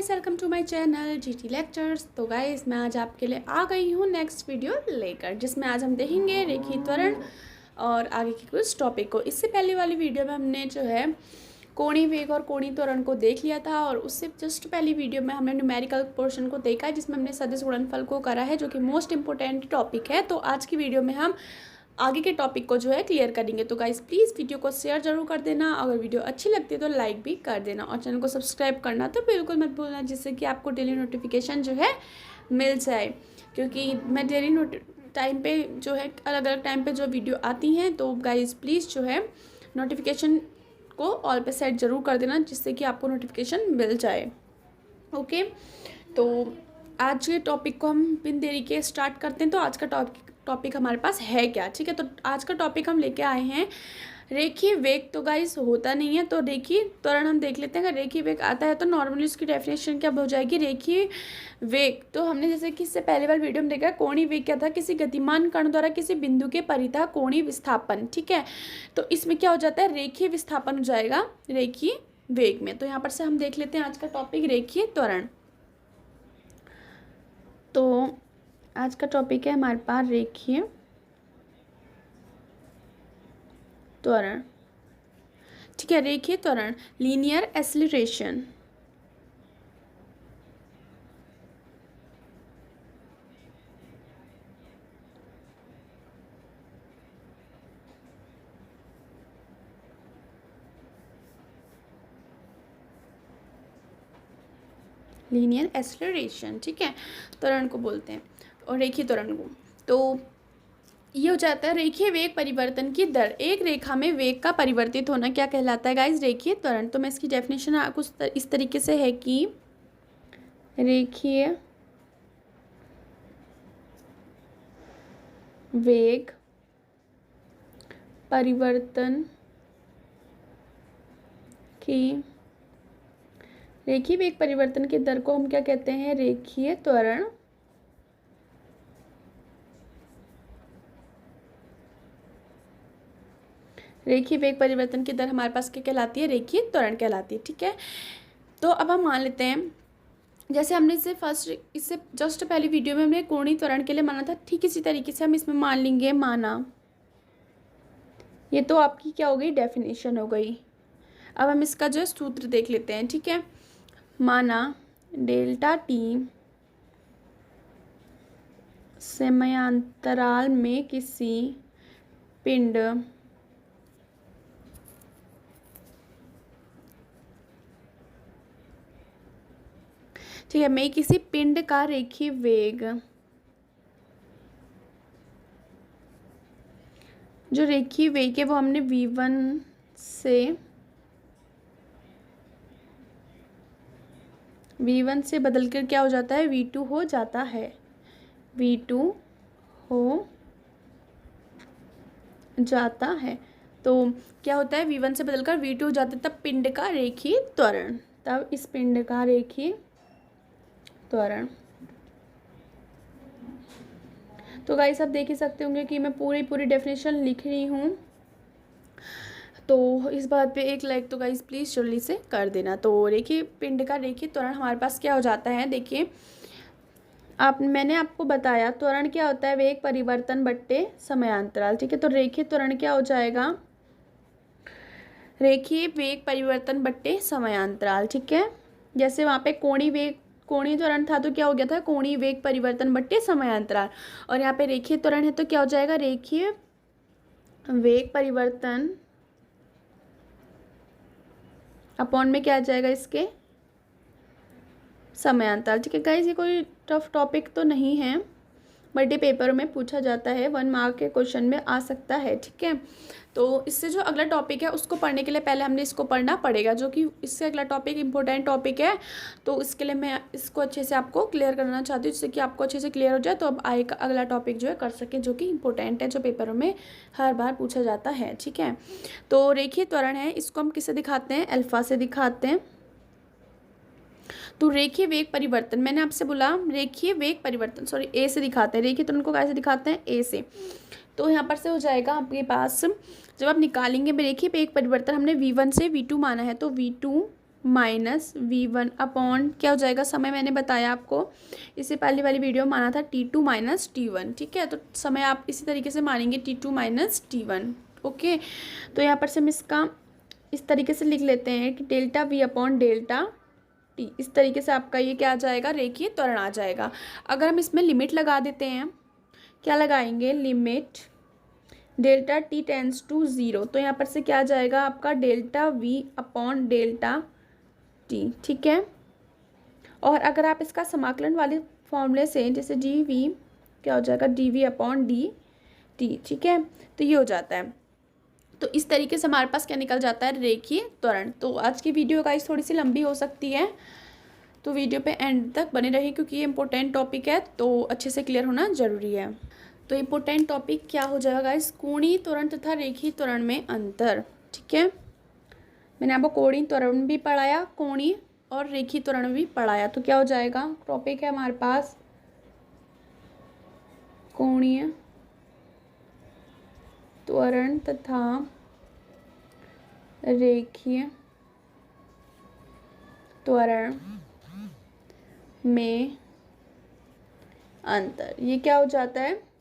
Guys, welcome to my channel GT lectures. तो guys, मैं आज आपके लिए आ गई हूँ नेक्स्ट वीडियो लेकर, जिसमें आज हम देखेंगे रेखीय त्वरण और आगे की कुछ टॉपिक को। इससे पहले वाली वीडियो में हमने जो है कोणीय वेग और कोणीय त्वरण को देख लिया था, और उससे जस्ट पहली वीडियो में हमने न्यूमेरिकल पोर्शन को देखा है, जिसमें हमने सदिश गुणनफल को करा है, जो कि मोस्ट इंपॉर्टेंट टॉपिक है। तो आज की वीडियो में हम आगे के टॉपिक को जो है क्लियर करेंगे। तो गाइस, प्लीज़ वीडियो को शेयर जरूर कर देना, अगर वीडियो अच्छी लगती है तो लाइक भी कर देना, और चैनल को सब्सक्राइब करना तो बिल्कुल मत भूलना, जिससे कि आपको डेली नोटिफिकेशन जो है मिल जाए। क्योंकि मैं डेली टाइम पे जो है अलग अलग टाइम पे जो वीडियो आती हैं, तो गाइस प्लीज़ जो है नोटिफिकेशन को ऑल पे सेट जरूर कर देना, जिससे कि आपको नोटिफिकेशन मिल जाए। ओके, तो आज के टॉपिक को हम बिन देरी के स्टार्ट करते हैं। तो आज का टॉपिक हमारे पास है क्या, ठीक है। तो आज का टॉपिक हम लेके आए हैं रेखीय वेग। तो गाइस होता नहीं है, तो रेखीय त्वरण हम देख लेते हैं। अगर रेखीय वेग आता है तो नॉर्मली उसकी डेफिनेशन क्या हो जाएगी, रेखीय वेग। तो हमने जैसे कि इससे पहले वाली वीडियो में देखा, कोणीय वेग क्या था, किसी गतिमान कण द्वारा किसी बिंदु के परितः कोणीय विस्थापन, ठीक है। तो इसमें क्या हो जाता है, रेखीय विस्थापन हो जाएगा रेखीय वेग में। तो यहाँ पर से हम देख लेते हैं आज का टॉपिक रेखीय त्वरण। तो आज का टॉपिक है हमारे पास रेखीय त्वरण, ठीक है। रेखीय त्वरण, लीनियर एक्सीलरेशन। लीनियर एक्सीलरेशन, ठीक है, त्वरण को बोलते हैं, और रेखीय त्वरण को। तो ये हो जाता है रेखीय वेग परिवर्तन की दर। एक रेखा में वेग का परिवर्तित होना क्या कहलाता है गाइस, रेखीय त्वरण। तो मैं इसकी डेफिनेशन कुछ इस तरीके से है कि रेखीय वेग परिवर्तन की रेखीय वेग परिवर्तन की दर को हम क्या कहते हैं, रेखीय त्वरण। रेखीय वेग परिवर्तन की दर हमारे पास क्या कहलाती है, रेखीय त्वरण कहलाती है, ठीक है। तो अब हम मान लेते हैं, जैसे हमने इससे जस्ट पहली वीडियो में हमने कोणीय त्वरण के लिए माना था, ठीक इसी तरीके से हम इसमें मान लेंगे माना। ये तो आपकी क्या हो गई, डेफिनेशन हो गई। अब हम इसका जो सूत्र देख लेते हैं, ठीक है। माना डेल्टा टी समयांतराल में किसी पिंड ठीक है, मैं किसी पिंड का रेखीय वेग, जो रेखीय वेग है वो हमने v1 से बदलकर क्या हो जाता है, v2 हो जाता है, v2 हो जाता है। तो क्या होता है, v1 से बदलकर v2 हो जाता है, तब पिंड का रेखीय त्वरण, तब इस पिंड का रेखीय त्वरण। तो गाइस, आप देख ही सकते होंगे कि मैं पूरी डेफिनेशन लिख रही हूँ। तो इस बात पे एक लाइक तो गाइस प्लीज़ जल्दी से कर देना। तो रेखीय पिंड का रेखीय त्वरण हमारे पास क्या हो जाता है, देखिए मैंने आपको बताया त्वरण क्या होता है, वेग परिवर्तन बट्टे समयांतराल, ठीक है। तो रेखीय त्वरण क्या हो जाएगा, रेखीय वेग परिवर्तन बट्टे समयांतराल, ठीक है। जैसे वहाँ पे कोणीय त्वरण था तो क्या हो गया था, कोणीय वेग परिवर्तन बट्टे समयांतराल, और यहाँ पे रेखीय त्वरण है तो क्या हो जाएगा, रेखीय वेग परिवर्तन अपॉन में क्या आ जाएगा, इसके समयांतराल, ठीक है। गाइस, ये कोई टफ टॉपिक तो नहीं है, बट ये पेपर में पूछा जाता है, 1 मार्क के क्वेश्चन में आ सकता है, ठीक है। तो इससे जो अगला टॉपिक है उसको पढ़ने के लिए पहले हमने इसको पढ़ना पड़ेगा, जो कि इससे अगला टॉपिक इंपॉर्टेंट टॉपिक है। तो इसके लिए मैं इसको अच्छे से आपको क्लियर करना चाहती हूँ, जिससे कि आपको अच्छे से क्लियर हो जाए, तो अब आएगा अगला टॉपिक जो है कर सके, जो कि इंपॉर्टेंट है, जो पेपरों में हर बार पूछा जाता है, ठीक है। तो रेखीय त्वरण है, इसको हम किससे दिखाते हैं, अल्फा से दिखाते हैं। तो रेखीय वेग परिवर्तन, मैंने आपसे बोला रेखीय वेग परिवर्तन, सॉरी ए से दिखाते हैं, रेखीय त्वरण को कैसे दिखाते हैं, ए से। तो यहाँ पर से हो जाएगा आपके पास, जब आप निकालेंगे रेखीय वेग परिवर्तन, हमने v1 से v2 माना है, तो v2 माइनस V1 अपॉन क्या हो जाएगा, समय मैंने बताया आपको इससे पहले वाली वीडियो में माना था T2 माइनस T1, ठीक है। तो समय आप इसी तरीके से मानेंगे T2 माइनस T1, ओके। तो यहाँ पर से हम इसका इस तरीके से लिख लेते हैं कि delta V upon delta T, इस तरीके से आपका ये क्या आ जाएगा, रेखीय त्वरण आ जाएगा। अगर हम इसमें लिमिट लगा देते हैं, क्या लगाएंगे, limit delta T tends to 0, तो यहाँ पर से क्या आ जाएगा आपका delta V upon delta T, ठीक है। और अगर आप इसका समाकलन वाले फॉर्मूले से, जैसे dV क्या हो जाएगा, dV अपॉन dt, ठीक है। तो ये हो जाता है। तो इस तरीके से हमारे पास क्या निकल जाता है, रेखीय त्वरण। तो आज की वीडियो गाइस थोड़ी सी लंबी हो सकती है, तो वीडियो पे एंड तक बने रहिए क्योंकि ये इंपॉर्टेंट टॉपिक है, तो अच्छे से क्लियर होना ज़रूरी है। तो इम्पोर्टेंट टॉपिक क्या हो जाएगा गाइस, कोणीय त्वरण तथा रेखीय त्वरण में अंतर, ठीक है। मैंने आपको कोणीय त्वरण भी पढ़ाया, कोणीय और रेखीय त्वरण भी पढ़ाया। तो क्या हो जाएगा, टॉपिक है हमारे पास कोणीय त्वरण तथा रेखीय त्वरण में अंतर। ये क्या हो जाता है,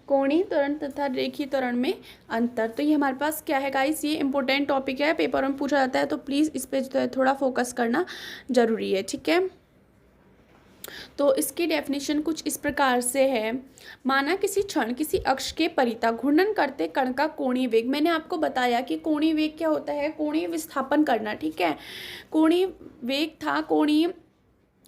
कोणीय त्वरण तथा रेखीय त्वरण में अंतर। तो ये हमारे पास क्या है गाइस, ये इंपॉर्टेंट टॉपिक है, पेपर में पूछा जाता है, तो प्लीज़ इस पे थोड़ा फोकस करना ज़रूरी है, ठीक है। तो इसकी डेफिनेशन कुछ इस प्रकार से है, माना किसी क्षण किसी अक्ष के परितः घूर्णन करते कण का कोणीय वेग। मैंने आपको बताया कि कोणीय वेग क्या होता है, कोणीय विस्थापन करना, ठीक है। कोणीय वेग था कोणीय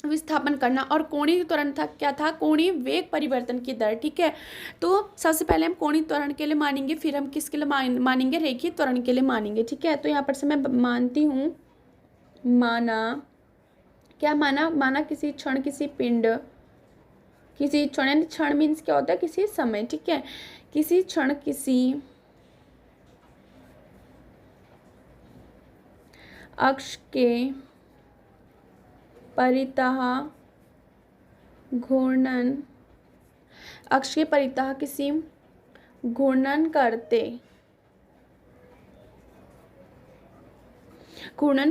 विस्थापन करना, और कोणीय त्वरण था क्या था, कोणीय वेग परिवर्तन की दर, ठीक है। तो सबसे पहले हम कोणीय त्वरण के लिए मानेंगे, फिर हम किसके लिए मानेंगे, रेखीय त्वरण के लिए मानेंगे, ठीक है। तो यहाँ पर से मैं मानती हूँ, माना क्या, माना किसी क्षण किसी पिंड, किसी क्षण, यानी क्षण मीन्स क्या होता है, किसी समय, ठीक है। किसी क्षण किसी अक्ष के परितः घूर्णन, अक्ष के परितः किसी घूर्णन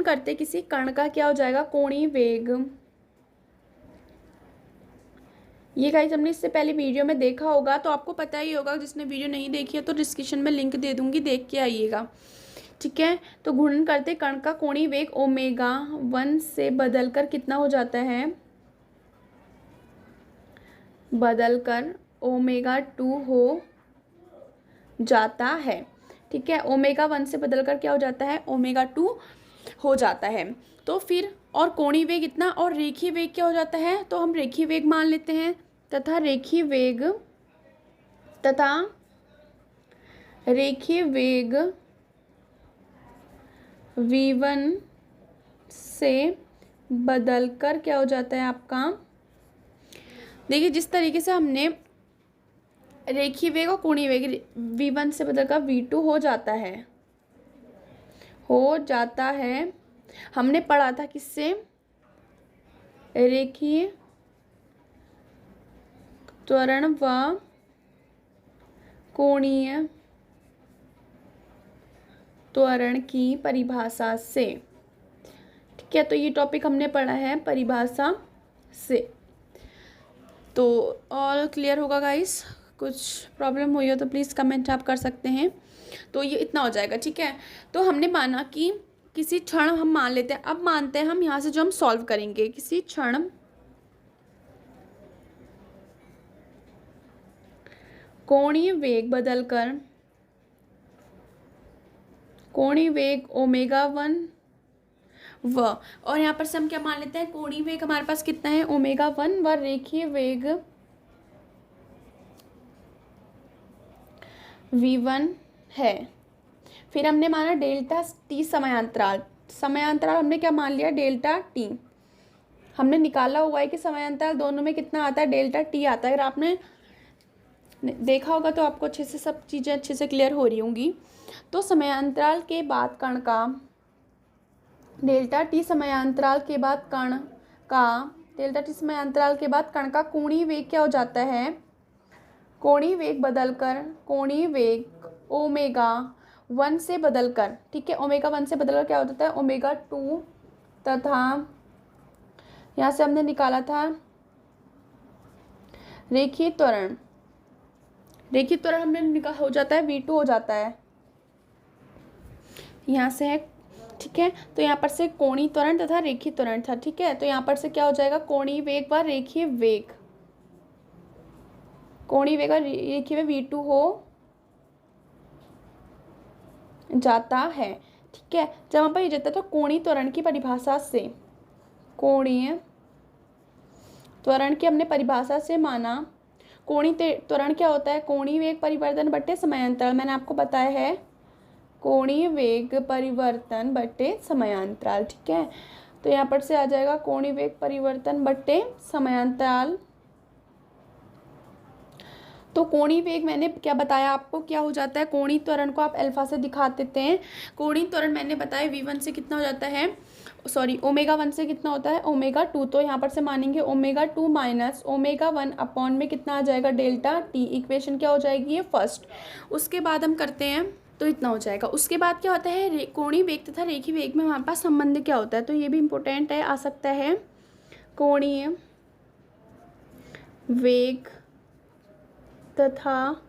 करते किसी कण का क्या हो जाएगा, कोणीय वेग। ये गाइस हमने इससे पहले वीडियो में देखा होगा, तो आपको पता ही होगा। जिसने वीडियो नहीं देखी है तो डिस्क्रिप्शन में लिंक दे दूंगी, देख के आइएगा, ठीक है। तो घूर्णन करते कण का कोणीय वेग ओमेगा 1 से बदलकर कितना हो जाता है, बदलकर ओमेगा 2 हो जाता है, ठीक है। ओमेगा 1 से बदलकर क्या हो जाता है, ओमेगा 2 हो जाता है। तो फिर और कोणीय वेग इतना, और रेखीय वेग क्या हो जाता है, तो हम रेखीय वेग मान लेते हैं, तथा रेखीय वेग V1 से बदलकर क्या हो जाता है आपका, देखिए जिस तरीके से हमने रेखीय वेग और कोणीय वेग V1 से बदलकर V2 हो जाता है, हमने पढ़ा था किससे, रेखीय त्वरण व कोणीय त्वरण की परिभाषा से, ठीक है। तो ये टॉपिक हमने पढ़ा है परिभाषा से। तो ऑल क्लियर होगा गाइस, कुछ प्रॉब्लम हुई हो तो प्लीज़ कमेंट आप कर सकते हैं। तो ये इतना हो जाएगा, ठीक है। तो हमने माना कि किसी क्षण, हम मान लेते हैं, अब मानते हैं हम यहाँ से जो हम सॉल्व करेंगे, किसी क्षण कोणीय वेग बदलकर, कोणीय वेग ओमेगा 1 और यहाँ पर से हम क्या मान लेते हैं, कोणीय वेग हमारे पास कितना है, ओमेगा 1 व रेखीय वेग V1 है। फिर हमने माना डेल्टा T समयांतराल हमने क्या मान लिया, डेल्टा T। हमने निकाला हुआ है कि समयांतराल दोनों में कितना आता है, डेल्टा T आता है। अगर आपने देखा होगा तो आपको अच्छे से सब चीज़ें अच्छे से क्लियर हो रही होंगी। तो समयांतराल के बाद कण का, डेल्टा T समयांतराल के बाद कण का, डेल्टा T समयांतराल के बाद कण का कोणीय वेग क्या हो जाता है, कोणीय वेग बदलकर, कोणीय वेग ओमेगा 1 से बदलकर, ठीक है, ओमेगा 1 से बदलकर क्या हो जाता है, ओमेगा 2 तथा यहाँ से हमने निकाला था रेखीय त्वरण। रेखीय त्वरण हमने निकाल हो जाता है V2 हो जाता है, यहाँ से है, ठीक है। तो यहाँ पर से कोणीय त्वरण तथा रेखीय त्वरण था, ठीक है। तो यहाँ पर से क्या हो जाएगा, कोणीय वेग व रेखीय वेग, कोणीय वेग और रेखीय वेग V2 हो जाता है, ठीक है। जब हम पर ये जाता है तो कोणीय त्वरण की परिभाषा से, कोणीय त्वरण की हमने परिभाषा से माना, कोणीय त्वरण क्या होता है, कोणीय वेग परिवर्तन बट्टे समयांतराल, मैंने आपको बताया है, कोणीय वेग परिवर्तन बट्टे समयांतराल, ठीक है। तो यहाँ पर से आ जाएगा कोणीय वेग परिवर्तन बट्टे समयांतराल। तो कोणीय वेग मैंने क्या बताया आपको, क्या हो जाता है, कोणीय त्वरण को आप अल्फा से दिखा देते हैं। कोणीय त्वरण मैंने बताया V1 से कितना हो जाता है, सॉरी ओमेगा 1 से कितना होता है, ओमेगा 2। तो यहाँ पर से मानेंगे ओमेगा 2 माइनस ओमेगा 1 अपॉन में कितना आ जाएगा, डेल्टा टी। इक्वेशन क्या हो जाएगी, ये फर्स्ट। उसके बाद हम करते हैं तो इतना हो जाएगा। उसके बाद क्या होता है, कोणीय वेग तथा रेखीय वेग में हमारे पास संबंध क्या होता है, तो ये भी इम्पोर्टेंट है, आ सकता है। कोणीय वेग तथा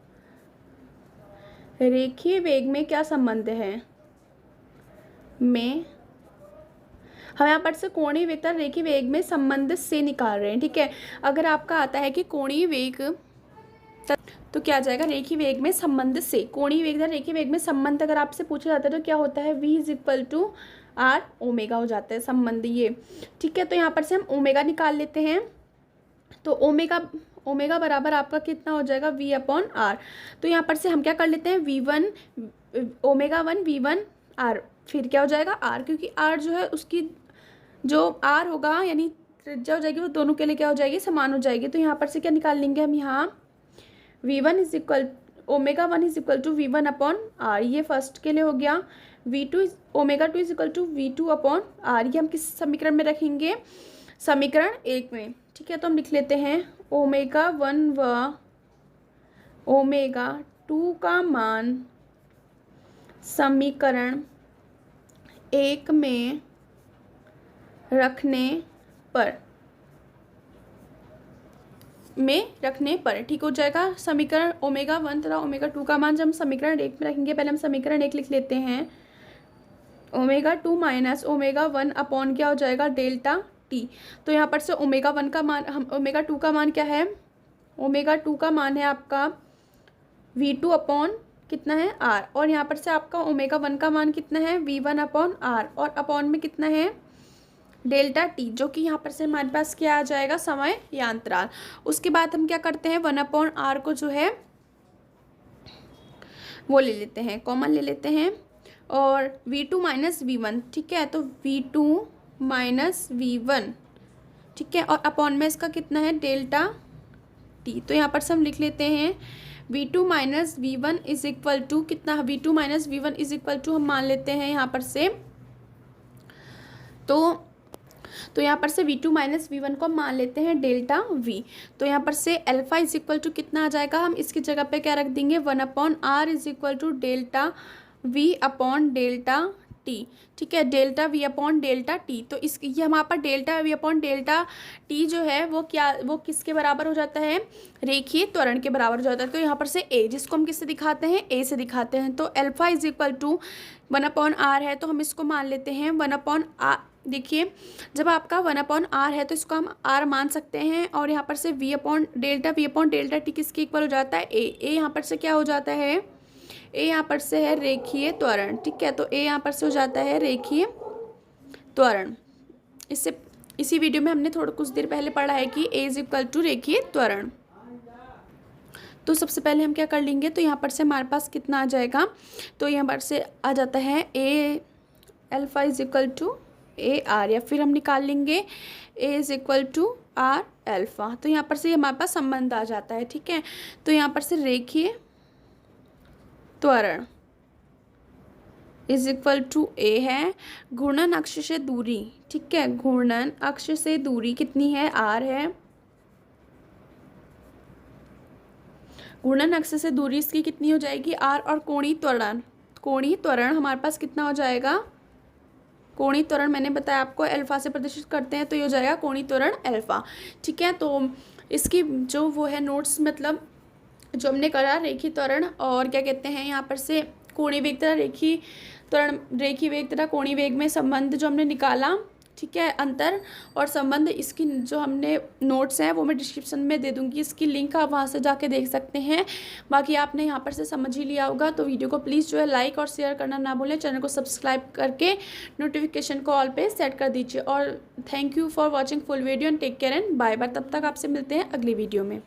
रेखीय वेग में क्या संबंध है, में हम यहाँ पर से कोणीय वेग तथा रेखीय वेग में संबंध से निकाल रहे हैं, ठीक है। अगर आपका आता है कि कोणीय वेग तो क्या आ जाएगा, रेखीय वेग में संबंध से, कोणीय वेग तथा रेखीय वेग में संबंध अगर आपसे पूछा जाता है तो क्या होता है, V = R ओमेगा हो जाता है संबंध ये, ठीक है। तो यहाँ पर से हम ओमेगा निकाल लेते हैं, तो ओमेगा बराबर आपका कितना हो जाएगा, V/R। तो यहाँ पर से हम क्या कर लेते हैं, ओमेगा 1 V1 R, फिर क्या हो जाएगा R, क्योंकि R जो है उसकी जो R होगा यानी त्रिज्या हो जाएगी वो दोनों के लिए क्या हो जाएगी, समान हो जाएगी। तो यहाँ पर से क्या निकाल लेंगे हम, यहाँ ओमेगा 1 = V1/R, ये फर्स्ट के लिए हो गया। ओमेगा 2 = V2/R, ये हम किस समीकरण में रखेंगे, समीकरण 1 में, ठीक है। तो हम लिख लेते हैं ओमेगा 1 व ओमेगा 2 का मान समीकरण 1 में रखने पर ठीक हो जाएगा। समीकरण ओमेगा 1 तथा ओमेगा 2 का मान जब हम समीकरण 1 में रखेंगे, पहले हम समीकरण 1 लिख लेते हैं, ओमेगा 2 माइनस ओमेगा 1 अपॉन क्या हो जाएगा, डेल्टा टी। तो यहाँ पर से ओमेगा 1 का मान, हम ओमेगा 2 का मान क्या है, ओमेगा 2 का मान है आपका V2 अपॉन कितना है R, और यहाँ पर से आपका ओमेगा 1 का मान कितना है, V1/R, और अपॉन में कितना है, डेल्टा टी, जो कि यहाँ पर से हमारे पास क्या आ जाएगा, समय या अंतराल। उसके बाद हम क्या करते हैं, 1/R को जो है वो ले लेते हैं, कॉमन ले लेते हैं, और V2 माइनस V1, ठीक है। तो V2 माइनस V1, ठीक है, और अपॉन में इसका कितना है, डेल्टा टी। तो यहाँ पर से हम लिख लेते हैं V2 minus V1 is equal to कितना, V2 minus V1 is equal to हम मान लेते हैं यहाँ पर से, तो यहाँ पर से V2 माइनस V1 को हम मान लेते हैं डेल्टा V। तो यहाँ पर से अल्फा इज इक्वल टू कितना आ जाएगा, हम इसकी जगह पे क्या रख देंगे, 1/R is equal to delta V upon delta t, ठीक है, delta V upon delta t. तो इस ये हमारे पास delta V upon delta t जो है वो क्या, वो किसके बराबर हो जाता है, रेखीय त्वरण के बराबर हो जाता है। तो यहाँ पर से A, जिसको हम किससे दिखाते हैं, A से दिखाते हैं। तो alpha is equal to 1/R है, तो हम इसको मान लेते हैं 1/R। देखिए जब आपका 1/R है तो इसको हम R मान सकते हैं, और यहाँ पर से V अपॉन डेल्टा टी किसके इक्वल हो जाता है, A यहाँ पर से क्या हो जाता है, A यहाँ पर से है रेखीय त्वरण, ठीक है। तो A यहाँ पर से हो जाता है रेखीय त्वरण। इससे इसी वीडियो में हमने थोड़ा कुछ देर पहले पढ़ा है कि A इज इक्वल टू रेखीय त्वरण। तो सबसे पहले हम क्या कर लेंगे, तो यहाँ पर से हमारे पास कितना आ जाएगा, तो यहाँ पर से आ जाता है A alpha is equal to AR, या फिर हम निकाल लेंगे A is equal to R alpha. तो यहाँ पर से हमारे पास संबंध आ जाता है, ठीक है। तो यहाँ पर से रेखीय त्वरण इज इक्वल टू A है, घूर्णन अक्ष से दूरी, ठीक है, घूर्णन अक्ष से दूरी कितनी है, R है, घूर्णन अक्ष से दूरी इसकी कितनी हो जाएगी, R, और कोणीय त्वरण हमारे पास कितना हो जाएगा, कोणीय त्वरण मैंने बताया आपको अल्फ़ा से प्रदर्शित करते हैं, तो ये हो जाएगा कोणीय त्वरण अल्फ़ा। ठीक है, तो इसकी जो वो है नोट्स, मतलब जो हमने करा रेखीय त्वरण और क्या कहते हैं यहाँ पर से कोणीय वेग तथा रेखीय त्वरण, रेखीय वेग तथा कोणीय वेग में संबंध जो हमने निकाला, ठीक है, अंतर और संबंध, इसकी जो हमने नोट्स हैं वो मैं डिस्क्रिप्शन में दे दूँगी, इसकी लिंक आप वहाँ से जाके देख सकते हैं। बाकी आपने यहाँ पर से समझ ही लिया होगा, तो वीडियो को प्लीज़ जो है लाइक और शेयर करना ना भूलें, चैनल को सब्सक्राइब करके नोटिफिकेशन को ऑल पे सेट कर दीजिए। और thank you for watching full video and take care and bye bye. तब तक आपसे मिलते हैं अगली वीडियो में।